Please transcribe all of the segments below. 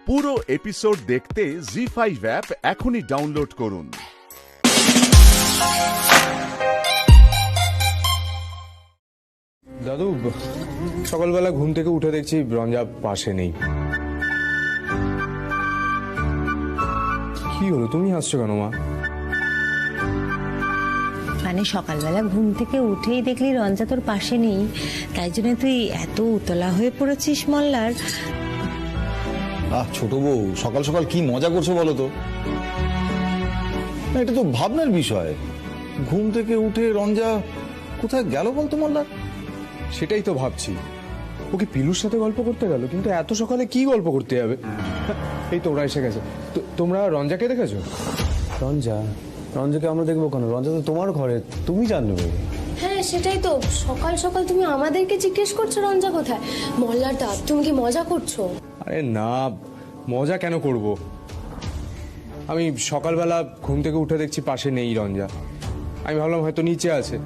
পুরো এপিসোড দেখতে জি5 অ্যাপ এখনই ডাউনলোড করুন। দাদু, সকালবেলা ঘুম থেকে উঠে দেখছি রঞ্জা পাশে নেই। কি হলো, তুমি হাসছো কেন মা? মানে সকালবেলা ঘুম থেকে উঠেই দেখলি রঞ্জা তোর পাশে নেই, তাই জন্য তুই এত উতলা হয়ে পড়েছিস মল্লার। ছোট বউ, সকাল সকাল কি মজা করছো বলো তো? না, এটা তো ভাবনার বিষয়। ঘুম থেকে উঠে রঞ্জা কোথায় গেল বলতো মল্লার? সেটাই তো ভাবছি, ও কি পিলুর সাথে গল্প করতে গেল? কিন্তু এত সকালে কি গল্প করতে যাবে? এই তো ওরা এসে গেছে। তোমরা রঞ্জাকে দেখেছো? রঞ্জাকে আমরা দেখবো কেন? রঞ্জা তো তোমার ঘরে, তুমি জানবে। হ্যাঁ সেটাই তো, সকাল সকাল তুমি আমাদেরকে জিজ্ঞেস করছো রঞ্জা কোথায়। মল্লার দা, তুমি কি মজা করছো? আরে না, মজা কেন করব? আমি সকালবেলা ঘুম থেকে উঠে দেখছি পাশে নেই রঞ্জা। আমি ভাবলাম হয়তো নিচে আছে,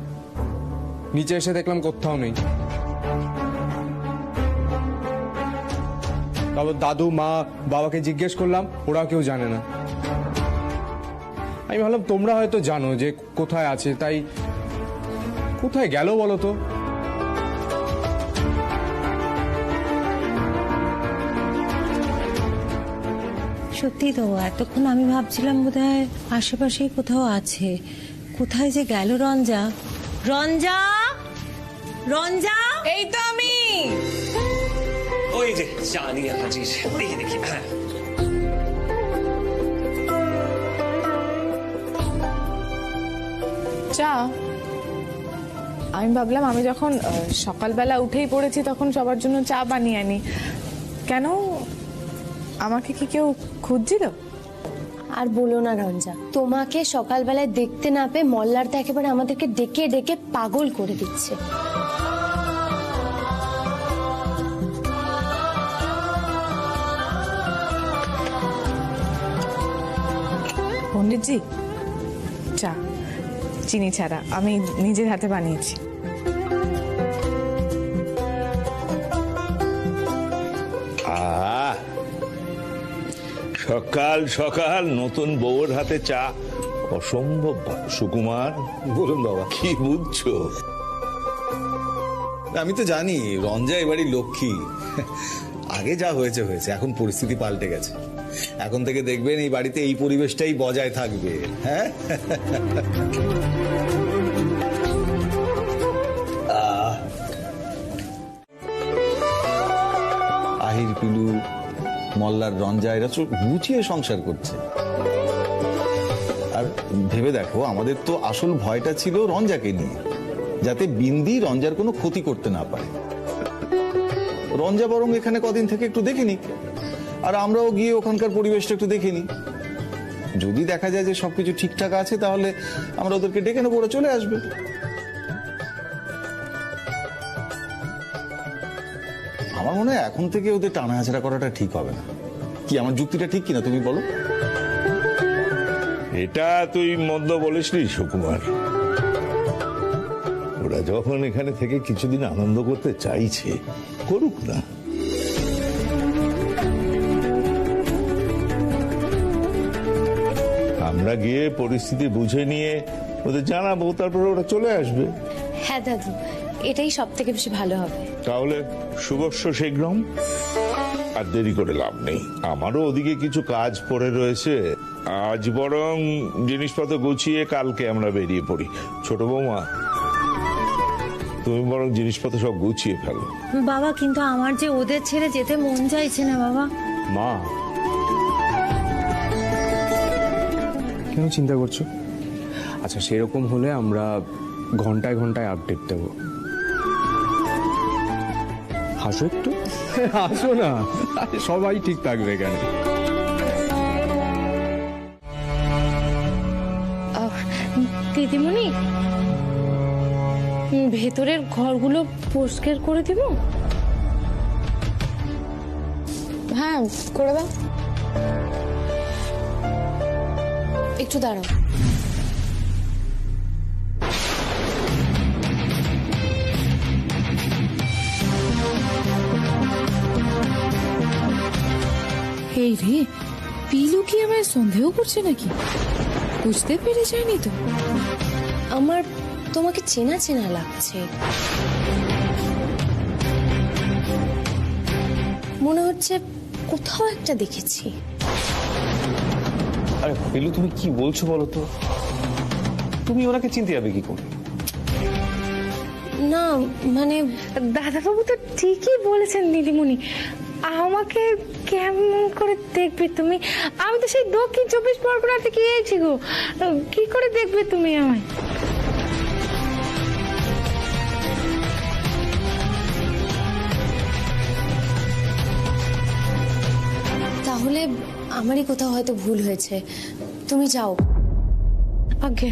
নিচে এসে দেখলাম কোথাও নেই। তারপর দাদু, মা, বাবাকে জিজ্ঞেস করলাম, ওরা কেউ জানে না। আমি ভাবলাম তোমরা হয়তো জানো যে কোথায় আছে, তাই কোথায় গেল বলো তো? সত্যি তো, এতক্ষণ আমি ভাবছিলাম বোধহয় আশেপাশেই কোথাও আছে। কোথায় যে গেল রঞ্জা? রঞ্জা, রঞ্জা! এই তো আমি। ওই যে চা নিয়ে হাজির, দেখি দেখি। হ্যাঁ, চা। আমি ভাবলাম আমি যখন সকালবেলা উঠেই পড়েছি তখন সবার জন্য চা বানিয়ে আনি। কেন, আমাকে কি কেউ খুঁজছিল? আর বলো না রঞ্জা, তোমাকে সকালবেলায় দেখতে না পেয়ে মল্লার দা একেবারে আমাদেরকে ডেকে ডেকে পাগল করে দিচ্ছে। পণ্ডিতজি, চা চিনি ছাড়া, আমি নিজের হাতে বানিয়েছি। সকাল সকাল নতুন বউয়ের হাতে চা অসম্ভব ভালো। সুকুমার, বলুন বাবা। কি বুঝছো? আমি তো জানি রঞ্জা এবারই লক্ষ্মী। আগে যা হয়েছে হয়েছে, এখন পরিস্থিতি পাল্টে গেছে। এখন থেকে দেখবেন এই বাড়িতে এই পরিবেশটাই বজায় থাকবে। হ্যাঁ, আহির, পিলু, মল্লার, রঞ্জা এরা তো গুছিয়ে সংসার করছে। আর ভেবে দেখো, আমাদের তো আসল ভয়টা ছিল রঞ্জাকে নিয়ে, যাতে বিন্দি রঞ্জার কোনো ক্ষতি করতে না পারে। রঞ্জা বরং এখানে কদিন থেকে একটু দেখে নিক, আর আমরাও গিয়ে ওখানকার পরিবেশটা একটু দেখে নিই। যদি দেখা যায় যে সবকিছু ঠিকঠাক আছে, তাহলে আমরা ওদেরকে ডেকে নেবো, ওরা চলে আসবে। আমার মনে হয় এখন থেকে ওদের টানা হাঁচড়া করাটা ঠিক হবে না। কি, আমার যুক্তিটা ঠিক কিনা তুমি বলো? এটা তুই মন্দ বলিসনি সুকুমার। ওরা যখন এখানে থেকে কিছুদিন আনন্দ করতে চাইছে, করুক না। আমরা গিয়ে পরিস্থিতি বুঝে নিয়ে ওদের জানাবো, তারপরে ওরা চলে আসবে। হ্যাঁ দাদু, এটাই সব থেকে বেশি ভালো হবে। তাহলে শুভস্য শীঘ্রম। আর দেরি করে লাভ নেই, আমারও ওদিকে কিছু কাজ পড়ে রয়েছে। আজ বরং জিনিসপত্র গুছিয়ে কালকে আমরা বেরিয়ে পড়ি। ছোট বৌমা, তুমি বরং জিনিসপত্র সব গুছিয়ে ফেলো। বাবা, কিন্তু আমার যে ওদের ছেড়ে যেতে মন চাইছে না বাবা। মা, কেন চিন্তা করছো? আচ্ছা, সেরকম হলে আমরা ঘন্টায় ঘন্টায় আপডেট দেব। হাসো একটু, হাসো না, সবাই ঠিক থাকবে কেন? দিদিমণি, ভেতরের ঘরগুলো পরিষ্কার করে দিব? হ্যাঁ, করে দাও। একটু দাঁড়াও। এই রে, পিলু কি আমায় সন্দেহ করছে নাকি? বুঝতে পেরে যায়নি তো? আমার তোমাকে চেনা চেনা লাগছে, মনে হচ্ছে কোথাও একটা দেখেছি। আরে পিলু, তুমি কি বলছো বলো তো? তুমি ওনাকে চিনতে যাবে কি করে? না মানে দাদাবাবু তো ঠিকই বলেছেন দিদিমণি, আমাকে কেমন করে দেখবে তুমি? আমি তো সেই দক্ষিণ 24 পরগনা থেকে এসেছি গো, কি করে দেখবে তুমি আমায়? তাহলে আমারই কোথাও হয়তো ভুল হয়েছে, তুমি যাও। আগে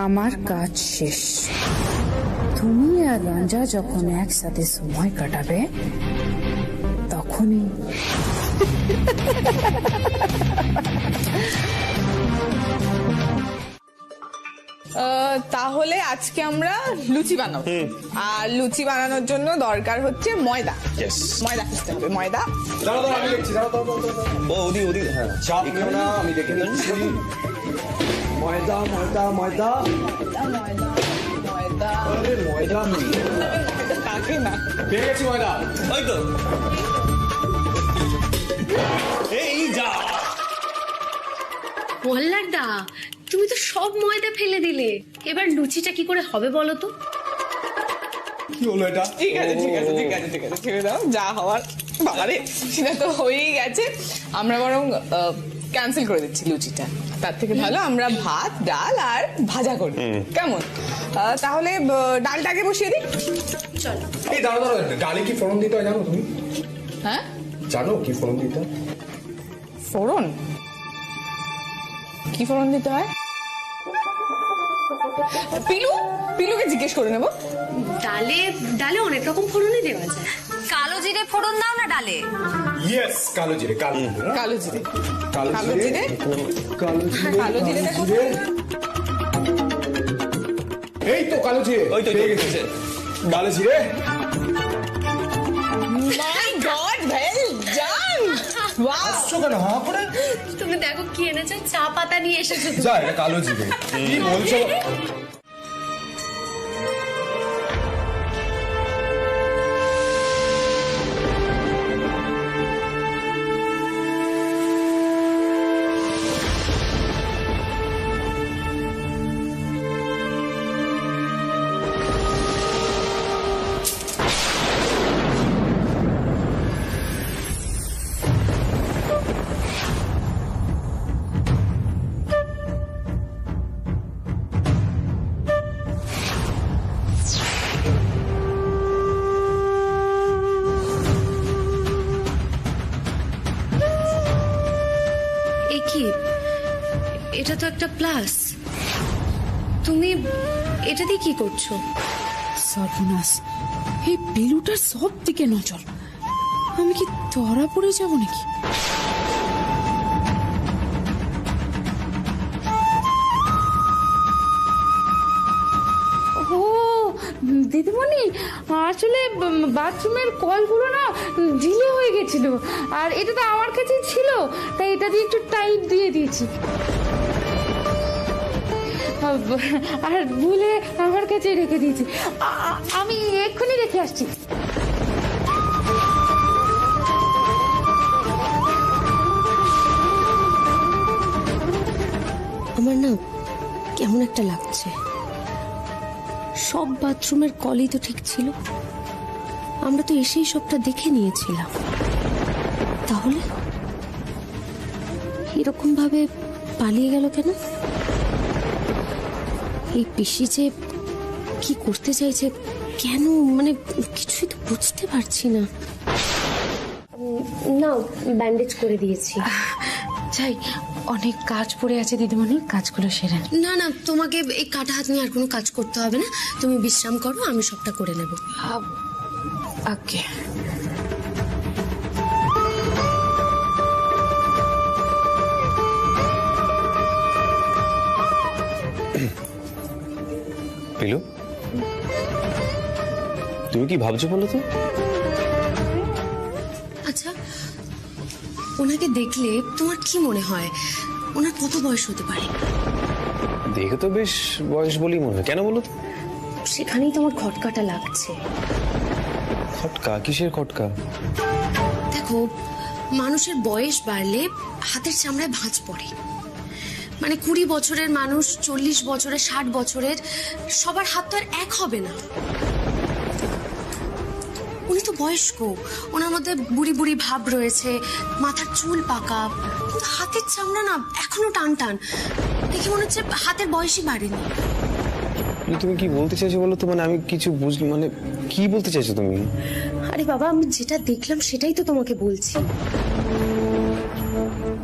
আমার কাজ শেষ। তুমি আর রঞ্জা যখন একসাথে সময় কাটাবে তখনই তাহলে আজকে আমরা লুচি বানাবো, আর লুচি বানানোর জন্য দরকার হচ্ছে ময়দা। ময়দা খুঁজতে হবে, ময়দা। ও ওদি ওদি, হ্যাঁ চাপ নিও না, আমি দেখে নিচ্ছি। ময়দা ময়দা ময়দা ময়দা আরে ময়দা নেই, কাকে না পেয়ে গেছি ময়দা। ওই তো এই যা মল্লারদা, তুমি তো সব ময়দা ফেলে দিলে, এবার লুচিটা কি করে হবে বলো তো? কি হলো এটা? ঠিক আছে ঠিক আছে ঠিক আছে ঠিক আছে, ছেড়ে দাও, যা হওয়ার বাবারে সেটা তো হয়েই গেছে। আমরা বরং ক্যান্সেল করে দিচ্ছি লুচিটা, তার থেকে ভালো আমরা ভাত ডাল আর ভাজা করি, কেমন? তাহলে ডালটাকে বসিয়ে দিই। চলো। এই দাঁড়া দাঁড়া, ডালে কি ফোড়ন দিতে হয় জানো তুমি? হ্যাঁ জানো কি ফোড়ন দিতে হয়? ফোড়ন? কি ফোড়ন দিতে হয়? পিলু, পিলুকে জিজ্ঞেস করে নেবো। ডালে ডালে অনেক রকম ফোড়নই দেওয়া যায়। কালো জিরে ফোড়ন দাও না ডালে। ইয়েস, কালো জিরে, কালো কালো জিরে, কালো কালো জিরে, জিরে, কালো জিরে, কালো জিরে দেখো। এই তো কালো জিরে, ওই তো পেয়ে গেছি। কালো জিরে। মাই গড, ওয়েল ডান। ওয়াও, কেন হা করে? তুমি দেখো কি এনেছো, চা পাতা নিয়ে এসেছো। যা, এটা কালো জিরে। কি বলছো? কি, এটা তো একটা প্লাস। তুমি এটা দিয়ে কি করছো? সর্বনাশ, এই পিলুটার সব দিকে নজর। আমি কি ধরা পড়ে যাব নাকি? ও দিদিমণি, আসলে বাথরুমের কলগুলো না ঢিলে হয়ে গেছিল, আর এটা তো আমার কাছেই ছিল, তাই এটা দিয়ে একটু টাইট দিয়ে দিয়েছি। আর ভুলে আমার কাছে রেখে দিয়েছি। আমি এক্ষুনি রেখে আসছি। আমার না কেমন একটা লাগছে। সব বাথরুমের কলই তো ঠিক ছিল, আমরা তো এসেই সবটা দেখে নিয়েছিলাম। তাহলে এরকম ভাবে পালিয়ে গেল কেন? এই পিসি যে কি করতে চাইছে, কেন, মানে কিছুই তো বুঝতে পারছি না। না, ব্যান্ডেজ করে দিয়েছি। যাই, অনেক কাজ পড়ে আছে দিদিমণি, কাজগুলো সেরে নিই। না না, তোমাকে এই কাটা হাত নিয়ে আর কোনো কাজ করতে হবে না, তুমি বিশ্রাম করো, আমি সবটা করে নেব। ওকে। পিলু, তুমি কি ভাবছো বলো তো? আচ্ছা, ওনাকে দেখলে তোমার কি মনে হয়? ওনার কত বয়স হতে পারে? দেখে তো বেশ বয়স বলেই মনে হয়। কেন বলো তো? সেখানেই তোমার খটকাটা লাগছে। খটকা? কিসের খটকা? দেখো, মানুষের বয়স বাড়লে হাতের চামড়ায় ভাঁজ পড়ে। মানে 20 বছরের মানুষ 40 বছরের, 60 বছরের, সবার হাত তো আর এক হবে না। উনি তো বয়স্ক, ওনার মধ্যে বুড়ি বুড়ি ভাব রয়েছে, মাথার চুল পাকা, কিন্তু হাতের চামড়া না এখনো টান টান। দেখে মনে হচ্ছে হাতের বয়সই বাড়েনি। তুমি কি বলতে চাইছো বলো তো? মানে আমি কিছু বুঝলি, মানে কি বলতে চাইছো তুমি? আরে বাবা, আমি যেটা দেখলাম সেটাই তো তোমাকে বলছি।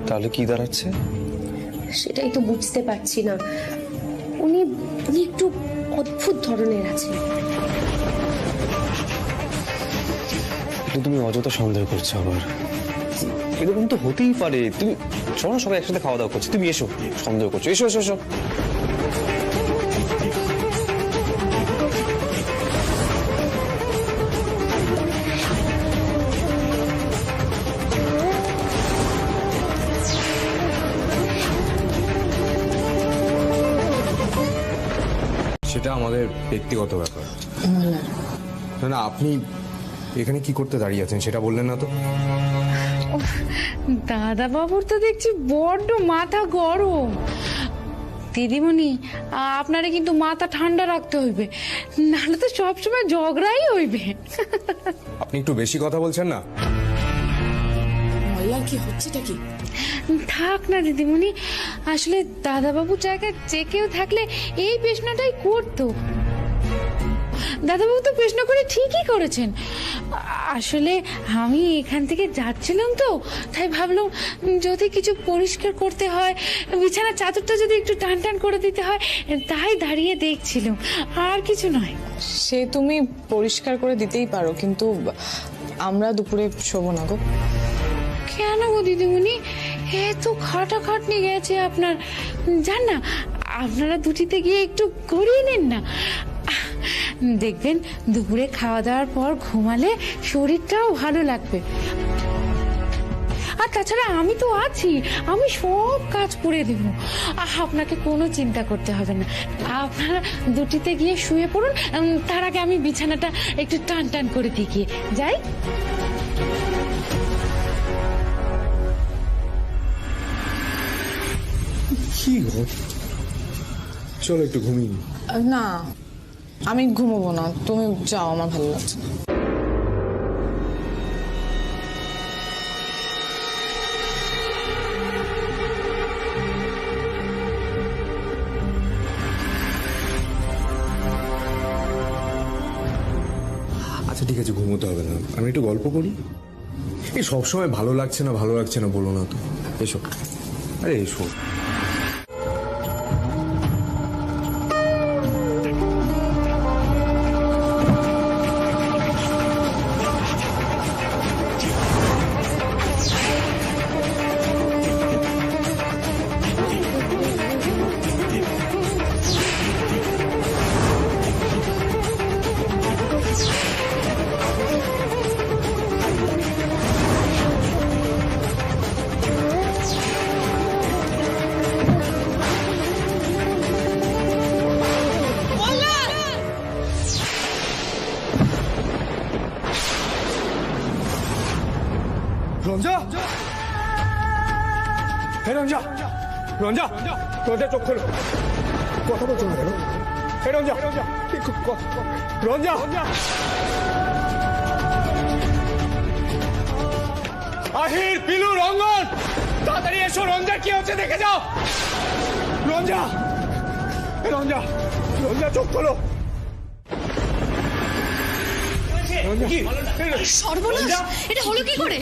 তাহলে কি দাঁড়াচ্ছে? সেটাই তো বুঝতে পারছি না। উনি উনি একটু অদ্ভুত ধরনের আছেন। তুমি অযথা সন্দেহ করছো আবার। এরকম তো হতেই পারে। তুমি চলো, সবাই একসাথে খাওয়া দাওয়া করছি, তুমি এসো। সন্দেহ করছো? এসো এসো এসো। সেটা আমাদের ব্যক্তিগত ব্যাপার। না না, আপনি এখানে কি করতে দাঁড়িয়ে আছেন সেটা বললেন না তো? দাদা বাবুর তো দেখছি বড্ড মাথা গরম। দিদিমণি, আপনারে কিন্তু মাথা ঠান্ডা রাখতে হইবে, নাহলে তো সবসময় ঝগড়াই হইবে। আপনি একটু বেশি কথা বলছেন না? মল্লার কি হচ্ছেটা কি? থাক না দিদিমণি, আসলে দাদাবাবুর জায়গায় যে কেউ থাকলে এই প্রশ্নটাই করতো। দাদাবাবু তো প্রশ্ন করে ঠিকই করেছেন। আসলে আমি এখান থেকে যাচ্ছিলাম তো, তাই ভাবলাম যদি কিছু পরিষ্কার করতে হয়, বিছানার চাদরটা যদি একটু টান টান করে দিতে হয়, তাই দাঁড়িয়ে দেখছিলাম, আর কিছু নয়। সে তুমি পরিষ্কার করে দিতেই পারো, কিন্তু আমরা দুপুরে শোবো না গো। কেন গো দিদিমণি, এত খাটাখাটনি গেছে আপনার, জান না, আপনারা দুটিতে গিয়ে একটু করিয়ে নিন না। দেখবেন দুপুরে খাওয়া দাওয়ার পর ঘুমালে শরীরটাও ভালো লাগবে। আর তাছাড়া আমি তো আছি, আমি সব কাজ করে দেব, আপনাকে কোনো চিন্তা করতে হবে না। আপনারা দুটিতে গিয়ে শুয়ে পড়ুন, তার আগে আমি বিছানাটা একটু টান টান করে দিয়ে গিয়ে যাই। কি গো, চলো একটু ঘুমিয়ে নি। না, আমি ঘুমোবো না, তুমি যাও, আমার ভালো লাগছে না। আচ্ছা ঠিক আছে, ঘুমোতে হবে না, আমি একটু গল্প করি। এই সবসময় ভালো লাগছে না ভালো লাগছে না বলো না তো। এসো, আরে এসো। রঞ্জা, হে রঞ্জা, রঞ্জা, রঞ্জা চোখ খোলো, কথা বলছো না কেন? হে রঞ্জা, রঞ্জা, মাহির, পিলু, রঙ্গন, তাড়াতাড়ি এসো, রঞ্জা কি হচ্ছে দেখে যাও। রঞ্জা, রঞ্জা, রঞ্জা চোখ খোলো। সর্বনাশ, এটা হলো কি করে?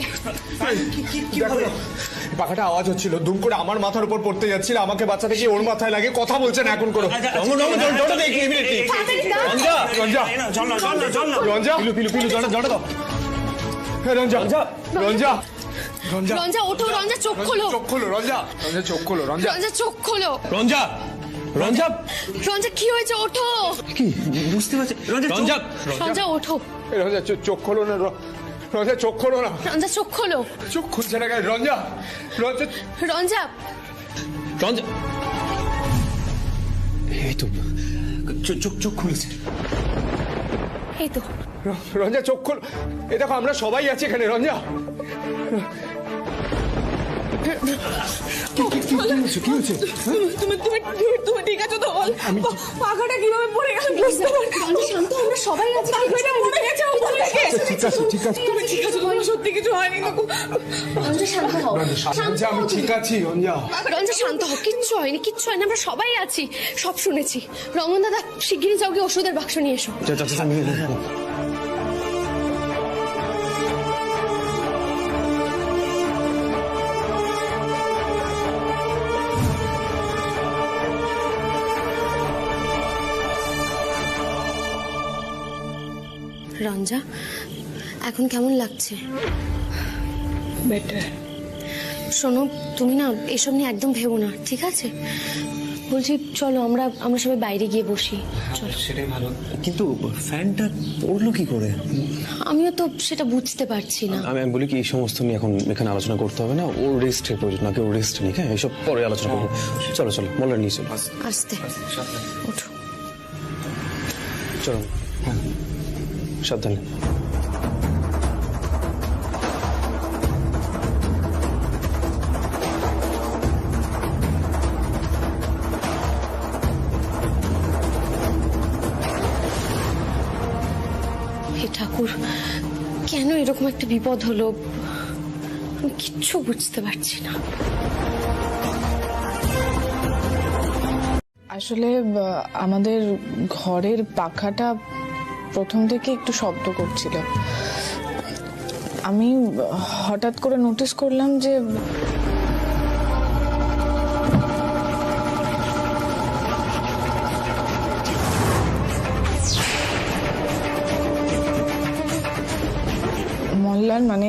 পাখাটা আওয়াজ হচ্ছিল, দুম করে আমার মাথার উপর পড়তে যাচ্ছিল, আমাকে বাচ্চাটা কি ওর মাথায় লাগে, কথা বলছে না এখন করো। রঞ্জা, রঞ্জা, রঞ্জা, পিলু, পিলু, পিলু, জলটা দাও। রঞ্জা, রঞ্জা, রঞ্জা, রঞ্জা ওঠো, রঞ্জা চোখ খোলো। চোখ খোলো রঞ্জা, রঞ্জা চোখ খোলো রঞ্জা, রঞ্জা চোখ খোলো। রঞ্জা, রঞ্জা, রঞ্জা কি হয়েছে? ওঠো কি বুঝতে পারছি? রঞ্জা, রঞ্জা ওঠো। রঞ্জা চোখ খোলো না, রঞ্জা চোখ খোলো না, রঞ্জা চোখ খোলো। চোখ খুলছে না কেন? রঞ্জা, রঞ্জা, রঞ্জা, রঞ্জা, এই তো চোখ খুলেছে। এই তো রঞ্জা চোখ খোলো। এই দেখো আমরা সবাই আছি এখানে। রঞ্জা, কি হচ্ছে? তুমি ঠিক আছো তো? বল পাখাটা কিভাবে পড়ে গেল বুঝতে পারছি। শান্ত, আমরা সবাই আছি। পাখাটা পড়ে গেছে উপর থেকে। ঠিক আছে, ঠিক আছে, তুমি ঠিক আছো? তোমার সত্যি কিছু হয়নি তো? রঞ্জা শান্ত হও। রঞ্জা আমি ঠিক আছি। রঞ্জা, রঞ্জা শান্ত হও, কিচ্ছু হয়নি, কিচ্ছু হয়নি, আমরা সবাই আছি, সব শুনেছি। রঙ্গন দাদা, শিগগিরই যাও, গিয়ে ওষুধের বাক্স নিয়ে এসো। রঞ্জা, এখন কেমন লাগছে? বেটার। শোনো, তুমি না এসব নিয়ে একদম ভেবো না, ঠিক আছে? বলছি চলো আমরা সবাই বাইরে গিয়ে বসি। চলো। সেটাই ভালো, কিন্তু ফ্যানটা পড়লো কি করে? আমিও তো সেটা বুঝতে পারছি না। আমি বলি কি, এই সমস্ত নিয়ে এখন এখানে আলোচনা করতে হবে না। ওর রেস্টের প্রয়োজন, নাকি ওর রেস্ট নিক। হ্যাঁ, এইসব পরে আলোচনা করবো। চলো চলো, মলার নিয়ে চলো। আস্তে ওঠো। চলো, হ্যাঁ, সাবধানে। হে ঠাকুর, কেন এরকম একটা বিপদ হলো? আমি কিচ্ছু বুঝতে পারছি না। আসলে আমাদের ঘরের পাখাটা প্রথম থেকে একটু শব্দ করছিল। আমি হঠাৎ করে নোটিস করলাম যে মল্লার, মানে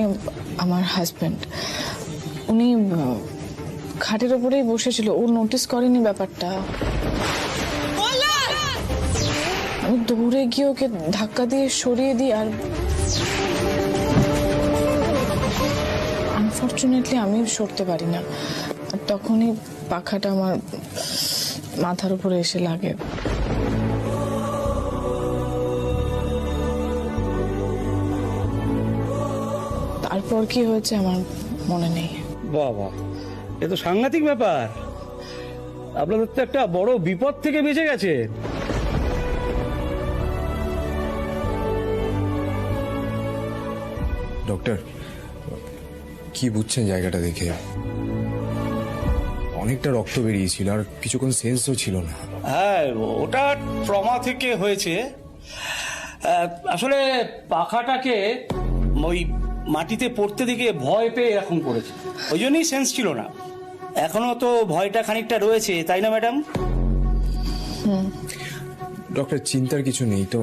আমার হাজব্যান্ড, উনি খাটের ওপরেই বসেছিল। ও নোটিস করেনি ব্যাপারটা। আমি দৌড়ে গিয়ে ওকে ধাক্কা দিয়ে সরিয়ে দিই, আর আনফর্চুনেটলি আমি সরতে পারি না। আর তখনই পাখাটা আমার মাথার উপরে এসে লাগে। তারপর কি হয়েছে আমার মনে নেই। বাবা, এ তো সাংঘাতিক ব্যাপার। আপনাদের তো একটা বড় বিপদ থেকে বেঁচে গেছে। ডক্টর কি বুঝছেন জায়গাটা দেখে? অনেকটা রক্ত বেরিয়েছিল, আর কিছুক্ষণ সেন্সও ছিল না। হ্যাঁ, ওটা ট্রমা থেকে হয়েছে। আসলে পাখাটাকে ওই মাটিতে পড়তে দিকে ভয় পেয়ে এরকম করেছে, ওই জন্যই সেন্স ছিল না। এখনো তো ভয়টা খানিকটা রয়েছে, তাই না ম্যাডাম? ডক্টর চিন্তার কিছু নেই তো?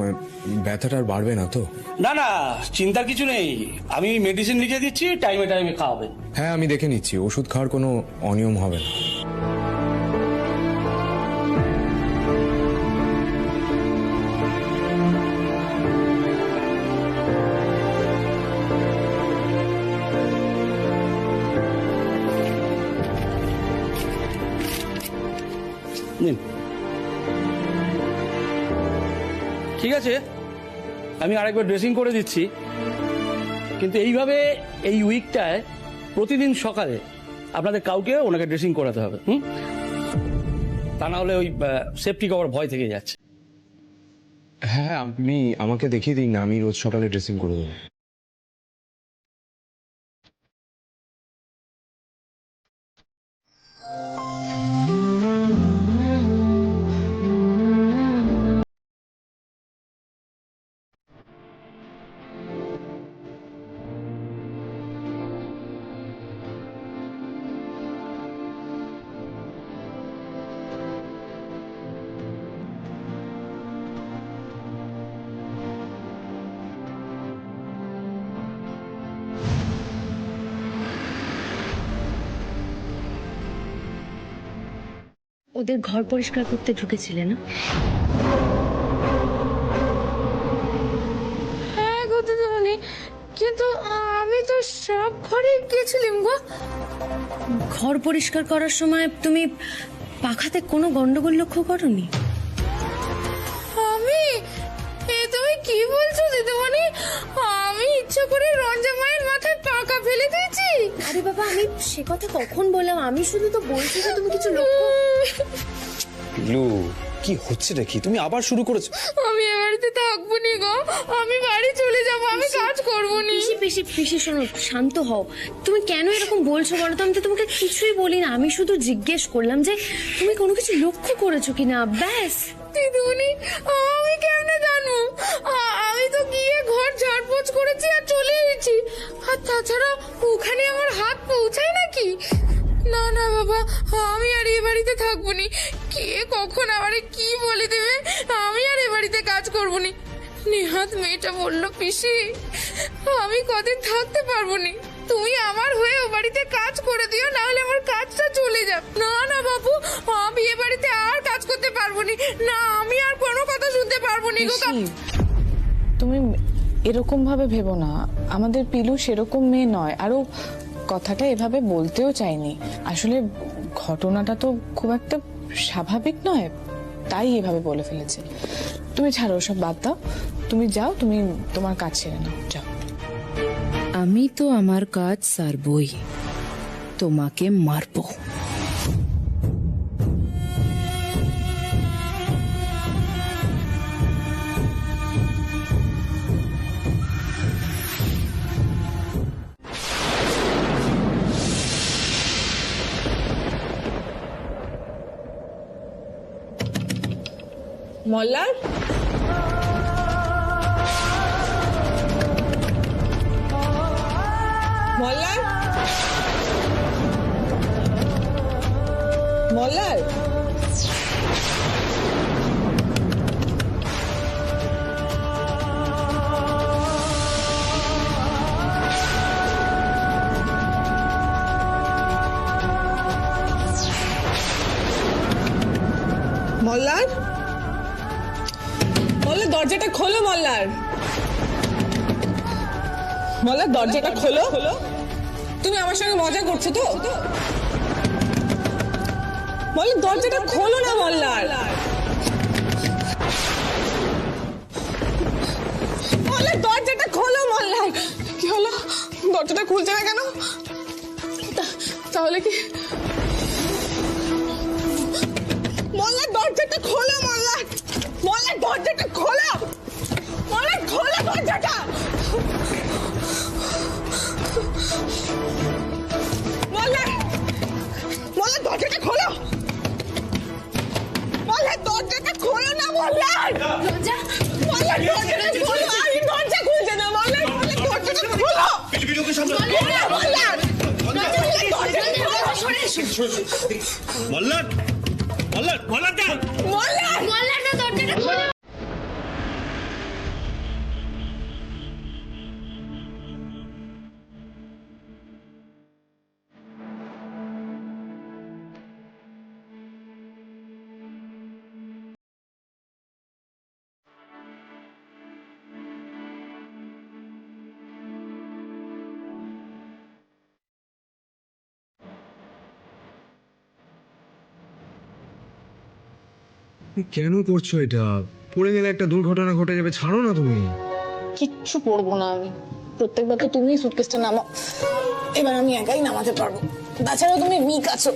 ব্যথাটা আর বাড়বে না তো? না না, চিন্তার কিছু নেই। আমি মেডিসিন লিখে দিচ্ছি, টাইমে টাইমে খাওয়াবেন। হ্যাঁ, আমি দেখে নিচ্ছি, ওষুধ খাওয়ার কোনো অনিয়ম হবে না। নিন। ঠিক আছে, আমি আরেকবার ড্রেসিং করে দিচ্ছি, কিন্তু এইভাবে এই উইকটায় প্রতিদিন সকালে আপনাদের কাউকে ওনাকে ড্রেসিং করাতে হবে। তা না হলে ওই সেফটি কভার ভয় থেকে যাচ্ছে। হ্যাঁ, আপনি আমাকে দেখিয়ে দিন না, আমি রোজ সকালে ড্রেসিং করে দেবো। ওদের ঘর পরিষ্কার করতে ঢুকেছিলে না? হ্যাঁ গো দিদিমণি, কিন্তু আমি তো সব ঘরে গেছিলাম গো। ঘর পরিষ্কার করার সময় তুমি পাখাতে কোনো গন্ডগোল লক্ষ্য করনি? আমি তুমি কি বলছো দিদিমণি? আমি ইচ্ছা করে রঞ্জা মায়ের মাথায় পাকা ফেলে দিয়েছি? আরে বাবা, আমি সে কথা কখন বললাম? আমি শুধু তো বলছি যে তুমি কিছু লক্ষ্য। পিলু, কি হচ্ছে নাকি? তুমি আবার শুরু করেছো? আমি এ বাড়িতে থাকবো নি গো, আমি বাড়ি চলে যাবো, আমি কাজ করবো নি। পিসি পিসি পিসি শোনো, শান্ত হও। তুমি কেন এরকম বলছো বলো তো? আমি তো তোমাকে কিছুই বলি না, আমি শুধু জিজ্ঞেস করলাম যে তুমি কোনো কিছু লক্ষ্য করেছো কিনা, ব্যাস। দিদিমণি, আমি কেমনে জানো? আমি তো গিয়ে ঘর ঝাড়পোছ করেছি আর চলে এসেছি। আর তাছাড়া ওখানে আমার হাত পৌঁছায় নাকি? না না বাবা, আমি আর এ বাড়িতে থাকবো নি। কে কখন আমারে কি বলে দেবে, আমি আর এ বাড়িতে কাজ করবো নি। নেহাত মেয়েটা বললো, পিসি আমি কদিন থাকতে পারবো নি, তুমি আমার হয়ে ও বাড়িতে কাজ করে দিও, না হলে আমার কাজটা চলে যাবে। না না বাবু, আমি এ বাড়িতে আর কাজ করতে পারবো নি, না আমি আর কোনো কথা শুনতে পারবো নি গো। তুমি এরকম ভাবে ভেবো না, আমাদের পিলু সেরকম মেয়ে নয়, আরো কথাটা এভাবে বলতেও চাইনি। আসলে ঘটনাটা তো খুব একটা স্বাভাবিক নয়, তাই এভাবে বলে ফেলেছে। তুমি ছাড়ো, সব বাদ দাও, তুমি যাও, তুমি তোমার কাজ ছেড়ে নাও, যাও। আমি তো আমার কাজ সারবই, তোমাকে মারবো। মল্লার, মল্লার, মল্লার, মল্লার, মল্লার দরজাটা খোলো। মল্লার, মল্লার দরজাটা খোলো। তুমি আমার সঙ্গে মজা করছো তো? মল্লার দরজাটা খোলো না। মল্লার, মল্লার দরজাটা খোলো। মল্লার, কি হলো? দরজাটা খুলছে না কেন? তাহলে কি? মল্লার দরজাটা খোলো। মল্লার, মল্লার দরজাটা খোলো। মল্লার খোলো দরজাটা। মল্লার, মল্লার দরজাটা খোলো। মল্লার দরজাটা খোলো না। মল্লার, লজ্জা, মল্লার দরজাটা খোলো। আমি দরজা খুলছে না। মল্লার, মল্লার দরজাটা খোলো। মল্লার, মল্লার, মল্লার, মল্লারটা, মল্লার, মল্লারটা দরজাটা খোলো। কেন করছো এটা? পড়ে গেলে একটা দুর্ঘটনা ঘটে যাবে, ছাড়ো না তুমি। কিচ্ছু পড়বো না আমি, প্রত্যেকবার তো তুমি সুটকেসটা নামাও, এবার আমি একাই নামাতে পারবো। তাছাড়া তুমি উইক আছো।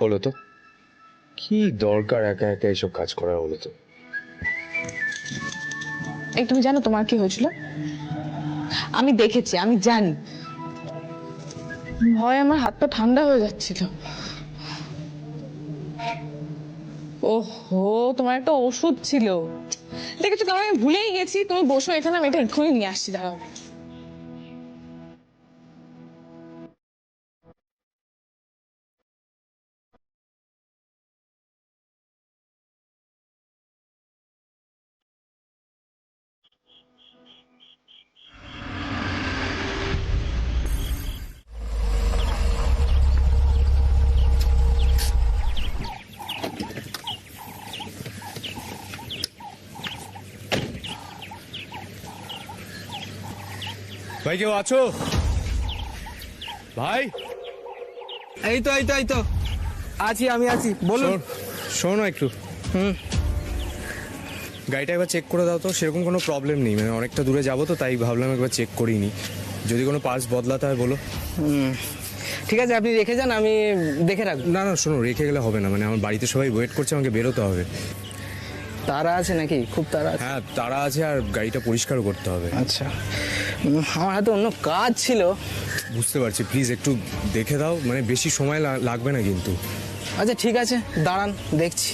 বলো তো কি দরকার একা একা এইসব কাজ করার? বলো তো। এই তুমি জানো তোমার কি হয়েছিল? আমি দেখেছি, আমি জানি। ভয় আমার হাত পা ঠান্ডা হয়ে যাচ্ছিল। ওহো, তোমার একটা ওষুধ ছিল, দেখেছো? তোমার আমি ভুলেই গেছি। তুমি বসো এখানে, আমি এটা এক্ষুনি নিয়ে আসছি, দাঁড়াও। ভাই কেউ আছো? ভাই এই তো আছি, আমি আছি, বলুন। শোনো একটু, গাড়িটা একবার চেক করে দাও তো। সেরকম কোনো প্রবলেম নেই, মানে অনেকটা দূরে যাবো তো, তাই ভাবলাম একবার চেক করিনি। যদি কোনো পার্টস বদলাতে হয় বলো। ঠিক আছে, আপনি রেখে যান, আমি দেখে রাখবো। না না শোনো, রেখে গেলে হবে না, মানে আমার বাড়িতে সবাই ওয়েট করছে, আমাকে বেরোতে হবে। তারা আছে নাকি? খুব তারা আছে? হ্যাঁ তারা আছে, আর গাড়িটা পরিষ্কারও করতে হবে। আচ্ছা, আমার হাতে অন্য কাজ ছিল। বুঝতে পারছি, প্লিজ একটু দেখে দাও, মানে বেশি সময় লাগবে না কিন্তু। আচ্ছা ঠিক আছে, দাঁড়ান, দেখছি।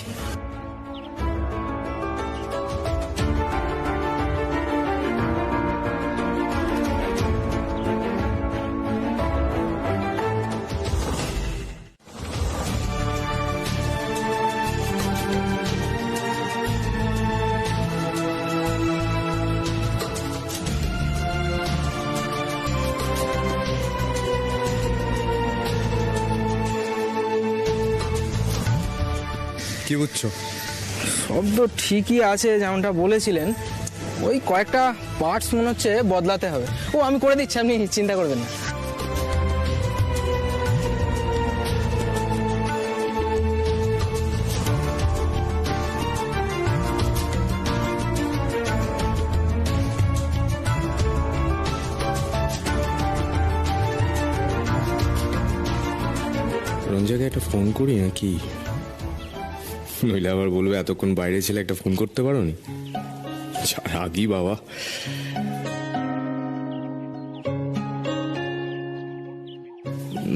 কি বুঝছো? সব তো ঠিকই আছে যেমনটা বলেছিলেন, ওই কয়েকটা পার্টস মনে হচ্ছে বদলাতে হবে। ও আমি করে দিচ্ছি, আপনি চিন্তা করবেন না। রঞ্জাকে একটা ফোন করি নাকি? নইলে আবার বলবে এতক্ষণ বাইরে ছিল, একটা ফোন করতে পারোনি। রাগি বাবা।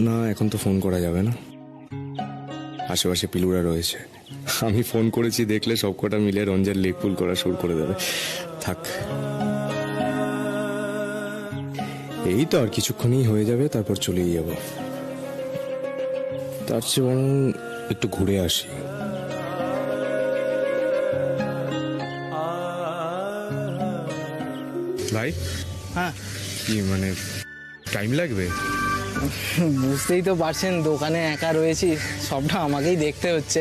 না এখন তো ফোন করা যাবে না, আশেপাশে পিলুরা রয়েছে। আমি ফোন করেছি দেখলে সব কটা মিলে রঞ্জার লেগ পুল করা শুরু করে দেবে। থাক, এই তো আর কিছুক্ষণই হয়ে যাবে, তারপর চলেই যাব। তার চেয়ে বরং একটু ঘুরে আসি। ভাই হ্যাঁ, কি মানে টাইম লাগবে? বুঝতেই তো পারছেন, দোকানে একা রয়েছি, সবটা আমাকেই দেখতে হচ্ছে।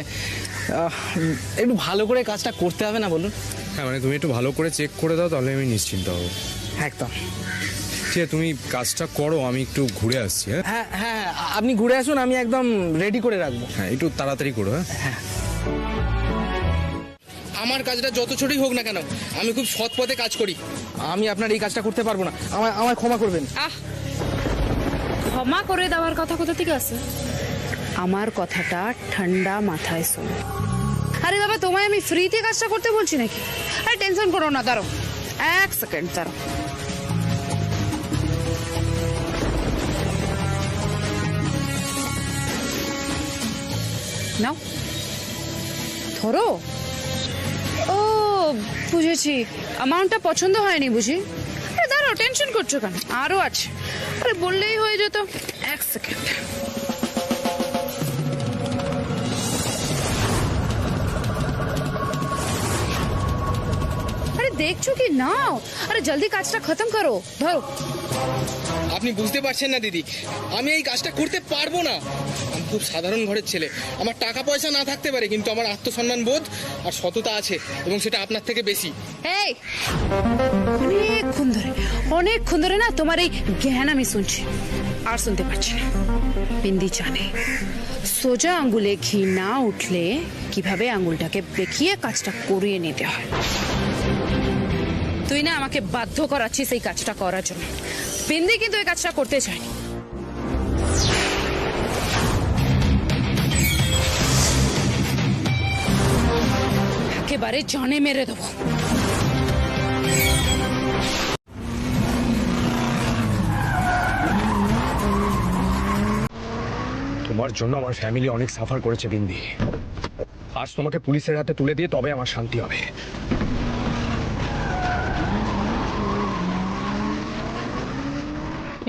একটু ভালো করে কাজটা করতে হবে না বলুন? হ্যাঁ মানে তুমি একটু ভালো করে চেক করে দাও, তাহলে আমি নিশ্চিন্ত হব। একদম ঠিক আছে, তুমি কাজটা করো, আমি একটু ঘুরে আসছি। হ্যাঁ হ্যাঁ হ্যাঁ, আপনি ঘুরে আসুন, আমি একদম রেডি করে রাখবো। হ্যাঁ একটু তাড়াতাড়ি করো। হ্যাঁ আমার কাজটা যত ছোটই হোক না কেন, আমি খুব সৎ পথে কাজ করি। আমি আপনার এই কাজটা করতে পারবো না, আমায় ক্ষমা করবেন। ক্ষমা করে দেওয়ার কথা কোথা থেকে আছে? আমার কথাটা ঠান্ডা মাথায় শোনো। আরে বাবা, তোমায় আমি ফ্রিতে কাজটা করতে বলছি নাকি? আরে টেনশন করো না, দাঁড়াও 1 সেকেন্ড, দাঁড়াও। নাও ধরো। ও বুঝেছি, অ্যামাউন্টটা পছন্দ হয়নি বুঝি। আরে দাঁড়াও, টেনশন করছো কেন? আরো আছে, আরে বললেই হয়ে যেত। 1 সেকেন্ড। আরে দেখছো কি? নাও, আরে জলদি কাজটা খতম করো, ধরো। আপনি বুঝতে পারছেন না দিদি, আমি এই কাজটা করতে পারবো না। আমি খুব সাধারণ ঘরের ছেলে, আমার টাকা পয়সা না থাকতে পারে, কিন্তু আমার আত্মসম্মান বোধ আর সততা আছে, এবং সেটা আপনার থেকে বেশি। এই অনেকক্ষণ ধরে না তোমার এই জ্ঞান আমি শুনছি, আর শুনতে পাচ্ছি না। বিন্দি জানে সোজা আঙ্গুলে ঘি না উঠলে কিভাবে আঙ্গুলটাকে বেঁকিয়ে কাজটা করিয়ে নিতে হয়। তুই না আমাকে বাধ্য করাচ্ছিস এই কাজটা করার জন্য। বিন্দি কিন্তু এই কাজটা করতে চায়নি। একেবারে জানে মেরে দেবো। তোমার জন্য আমার ফ্যামিলি অনেক সাফার করেছে বিন্দি। আজ তোমাকে পুলিশের হাতে তুলে দিয়ে তবে আমার শান্তি হবে।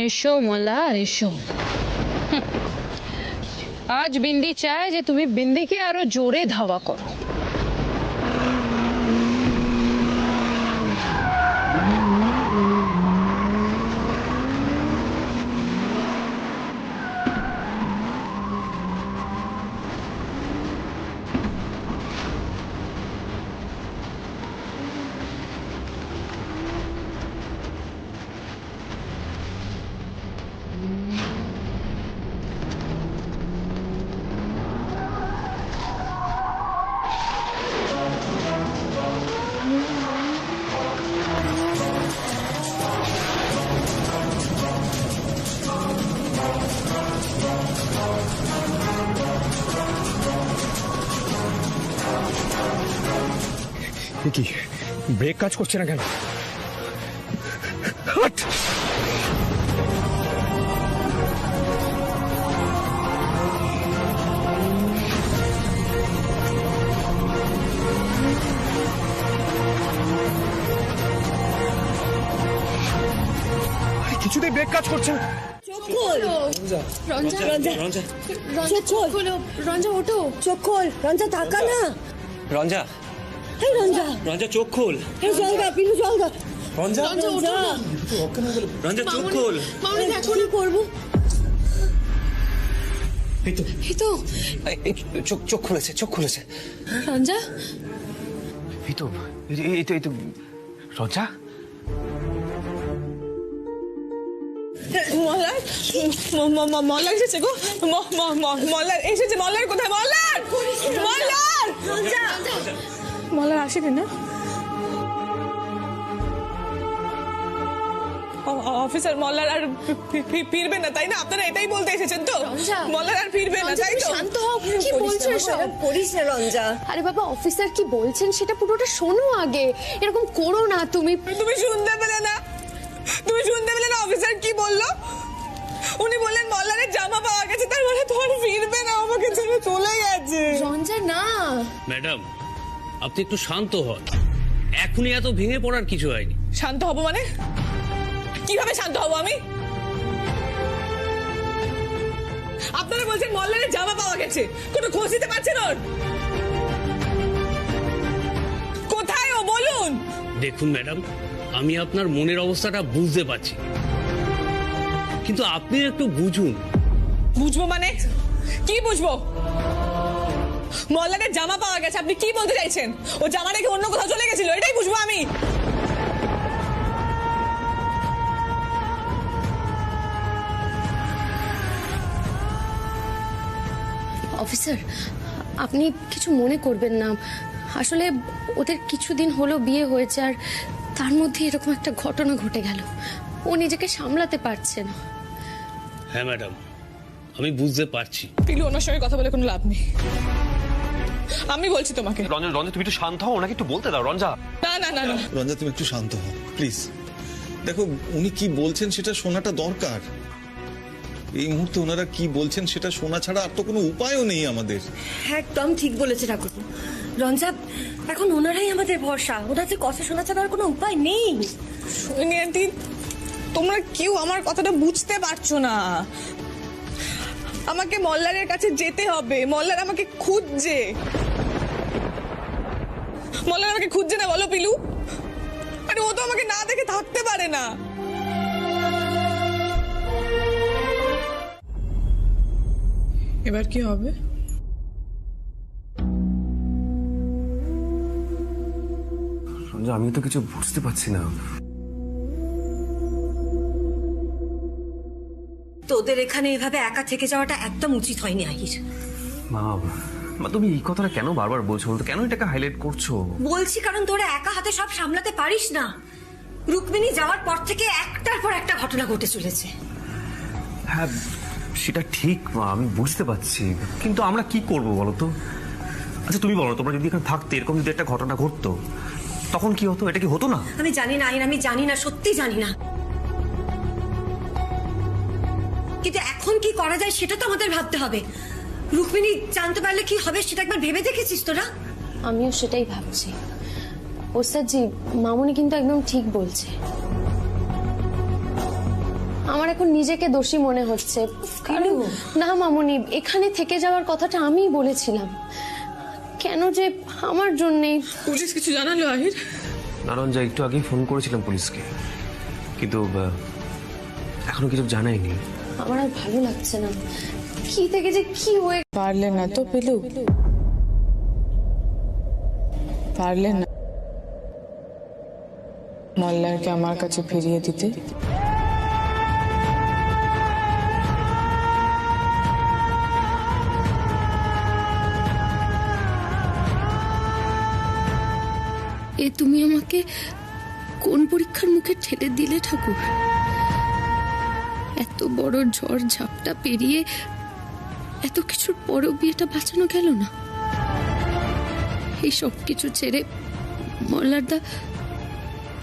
এসো মোল্লা এসো। আজ বিন্দি চায় যে তুমি বিন্দিকে আরো জোরে ধাওয়া করো। কি ব্রেক কাজ করছে না কেন? কিছুতেই ব্রেক কাজ করছে না। রঞ্জা ওঠো, চোখ খোল রঞ্জা, তাকা না। রঞ্জা, এই রঞ্জা, রঞ্জা চোখ খোল। এই জলগা পিলু জলগা। রঞ্জা, রঞ্জা চোখ খোল। কি করবো? চোখ খুলেছে, চোখ খুলেছে। রঞ্জা, এই তো রঞ্জা। মল্লার এসেছে গো, মল্লার এসেছে। মল্লার কোথায়? মল্লার, মল্লার, মল্লার আসেনি না? অফিসার মল্লার আর ফিরবে না, তাই না? আপনারা এটাই বলতে এসেছেন তো? মল্লার আর ফিরবে না, তাই তো? শান্ত হও। কি বলছো এসব? করিস না রঞ্জা। আরে বাবা, অফিসার কি বলছেন সেটা পুরোটা শোনো আগে। এরকম করো না তুমি। তুমি শুনতে পেলে না? তুমি শুনতে পেলে না অফিসার কি বললো? উনি বললেন মল্লারের জামা পাওয়া গেছে, তার মানে তোমার ফিরবে না, আমাকে ছেড়ে চলে গেছে। রঞ্জা না। ম্যাডাম, আপনি একটু শান্ত হন। এখনই এত ভেঙে পড়ার কিছু হয়নি। শান্ত হব মানে? কিভাবে শান্ত হব আমি? আপনারা বলছেন মল্লারের জামা পাওয়া গেছে, কোনো খোঁজ দিতে পারছেন ওর? কোথায় ও বলুন? দেখুন ম্যাডাম, আমি আপনার মনের অবস্থাটা বুঝতে পারছি, কিন্তু আপনি একটু বুঝুন। বুঝবো মানে? কি বুঝবো? মল্লারের জামা পাওয়া গেছে, আপনি কি বলতে চাইছেন? ও জামা রেখে অন্য কোথাও চলে গেছিল, এটাই বুঝবো আমি? অফিসার, আপনি কিছু মনে করবেন না। আসলে ওদের কিছুদিন হলো বিয়ে হয়েছে, আর তার মধ্যে এরকম একটা ঘটনা ঘটে গেল। ও নিজেকে সামলাতে পারছে না। হ্যাঁ ম্যাডাম, আমি বুঝতে পারছি। পিলু, ওনার সঙ্গে কথা বলে কোনো লাভ নেই। আমি বলছি তোমাকে। রঞ্জা, রঞ্জা তুমি একটু শান্ত হও, ওনাকে একটু বলতে দাও। রঞ্জা, না না না না, রঞ্জা তুমি একটু শান্ত হও প্লিজ। দেখো উনি কি বলছেন সেটা শোনাটা দরকার। এই মুহূর্তে ওনারা কি বলছেন সেটা শোনা ছাড়া আর তো কোনো উপায়ও নেই আমাদের। একদম ঠিক বলেছে ঠাকুর। রঞ্জা, এখন ওনারাই আমাদের ভরসা। ওনাদের কথা শোনা ছাড়া আর কোনো উপায় নেই। সোনি আন্টি, তোমরা কেউ আমার কথাটা বুঝতে পারছো না। আমাকে মল্লারের কাছে যেতে হবে। মল্লার আমাকে খুঁজছে। মল্লার আমাকে খুঁজছে না, বলো পিলু? আরে ও তো আমাকে না দেখে থাকতে পারে না। এবার কি হবে? রঞ্জা, আমি তো কিছু বুঝতে পারছি না। তোদের এখানে এভাবে একা থেকে যাওয়াটা একদম উচিত হয়নি আহির। মা, তুমি এই কথাটা কেন বারবার বলছো? বলতো কেন এটাকে হাইলাইট করছো? বলছি কারণ তোরা একা হাতে সব সামলাতে পারিস না। রুক্মিণী যাওয়ার পর থেকে একটার পর একটা ঘটনা ঘটে চলেছে। হ্যাঁ, সেটা ঠিক মা, আমি বুঝতে পারছি, কিন্তু আমরা কি করব বলো তো? আচ্ছা তুমি বলো, তোমরা যদি এখানে থাকতে এরকম যদি একটা ঘটনা ঘটতো তখন কি হতো? এটা কি হতো না? আমি জানি না আইন, আমি জানি না, সত্যি জানি না। কিন্তু এখন কি করা যায় সেটা তো আমাদের ভাবতে হবে। রুক্মিণী জানতে পারলে কি হবে সেটা একবার ভেবে দেখেছিস তোরা? আমিও সেটাই ভাবছি। ওস্তাদজি, মামুনি কিন্তু একদম ঠিক বলছে। আমার এখন নিজেকে দোষী মনে হচ্ছে। কারণ না মামুনি, এখানে থেকে যাওয়ার কথাটা আমিই বলেছিলাম। কেন যে আমার জন্যে। পুলিশ কিছু জানালো আহির? না রঞ্জা, একটু আগেই ফোন করেছিলাম পুলিশকে, কিন্তু এখনো কিছু জানায়নি। আমার আর ভালো লাগছে না। কি থেকে যে কি হয়ে পারলে না তো পিলু, পারলে না মল্লারকে আমার কাছে ফিরিয়ে দিতে? তুমি আমাকে কোন পরীক্ষার মুখে ঠেলে দিলে ঠাকুর? এত বড় ঝড় ঝাপটা পেরিয়ে এত কিছুর পরেও বিয়েটা বাঁচানো গেল না। এই সব কিছু ছেড়ে মল্লারদা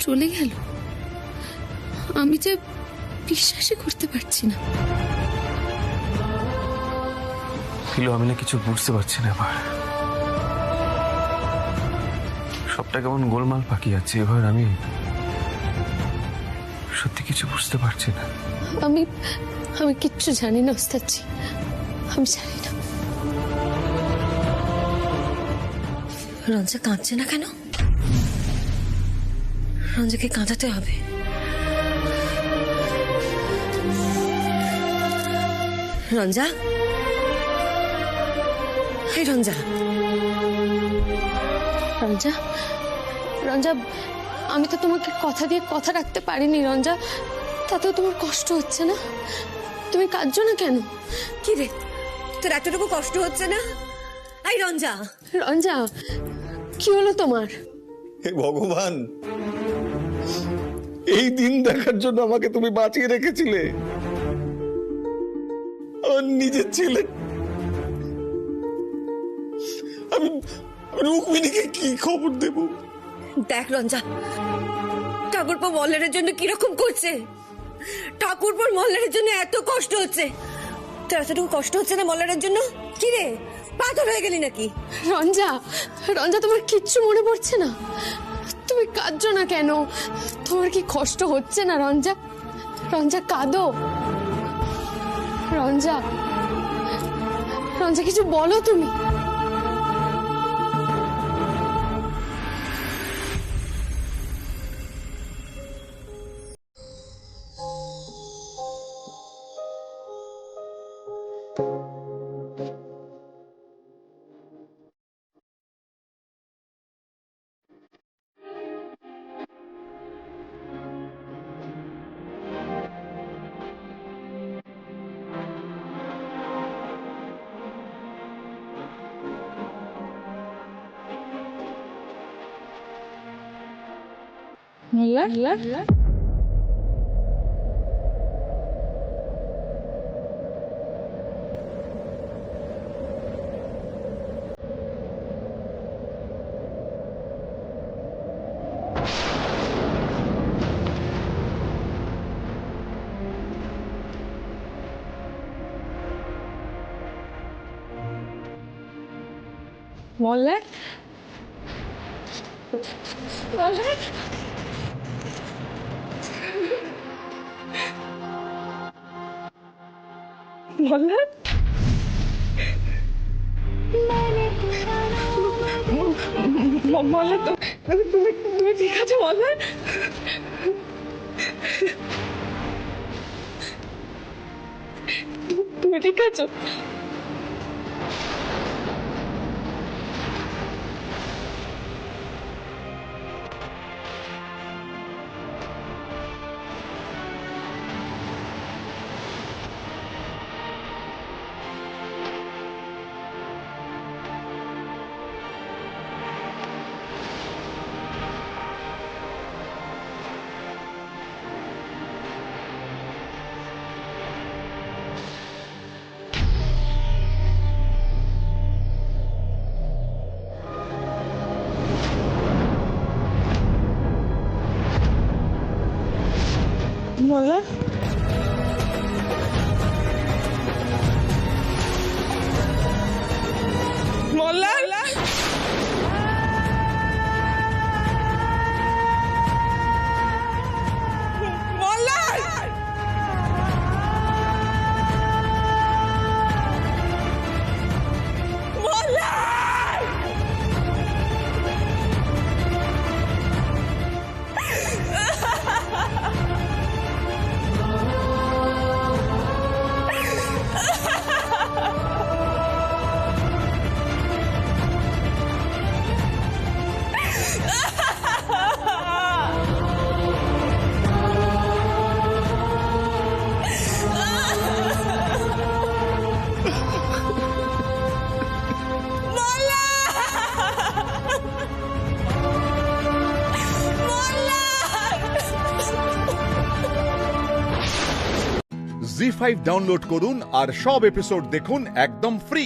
চলে গেল। আমি যে বিশ্বাসই করতে পারছি না। আমি না কিছু বুঝতে পারছি না। এবার সবটা কেমন গোলমাল পাকি যাচ্ছে। এবার আমি সত্যি কিছু বুঝতে পারছি না। আমি কিচ্ছু জানি না ওস্তাদজি, আমি জানি না। রঞ্জা কাঁদছে না কেন? রঞ্জাকে কাঁদাতে হবে। রঞ্জা, এই রঞ্জা, রঞ্জা, রঞ্জা, আমি তো তোমাকে কথা দিয়ে কথা রাখতে পারিনি রঞ্জা। তাতেও তোমার কষ্ট হচ্ছে না? তুমি কাঁদছো না কেন? কি রে, তোর এতটুকু কষ্ট হচ্ছে না? এই রঞ্জা, রঞ্জা, কি হলো তোমার? হে ভগবান, এই দিন দেখার জন্য আমাকে তুমি বাঁচিয়ে রেখেছিলে। আমার নিজের ছেলে, আমি রুক্মিণীকে কি খবর দেব? দেখ রঞ্জা, ঠাকুরপো মল্লারের জন্য কিরকম করছে। ঠাকুরপোর মল্লারের জন্য এত কষ্ট হচ্ছে, তোর এতটুকু কষ্ট হচ্ছে না মল্লারের জন্য? কি রে, পাথর হয়ে গেলি নাকি? রঞ্জা, রঞ্জা, তোমার কিচ্ছু মনে পড়ছে না? তুমি কাঁদছো না কেন? তোমার কি কষ্ট হচ্ছে না রঞ্জা? রঞ্জা, কাঁদো। রঞ্জা, রঞ্জা, কিছু বলো তুমি। মল্লার, মল্লার, মল্লার, মল্লার, মল্লার, তুমি ঠিক আছো মল্লার? তুমি ঠিক আছো? বলে মল্লার মল্লার মল্লার জি5 ডাউনলোড করুন আর সব এপিসোড দেখুন একদম ফ্রি।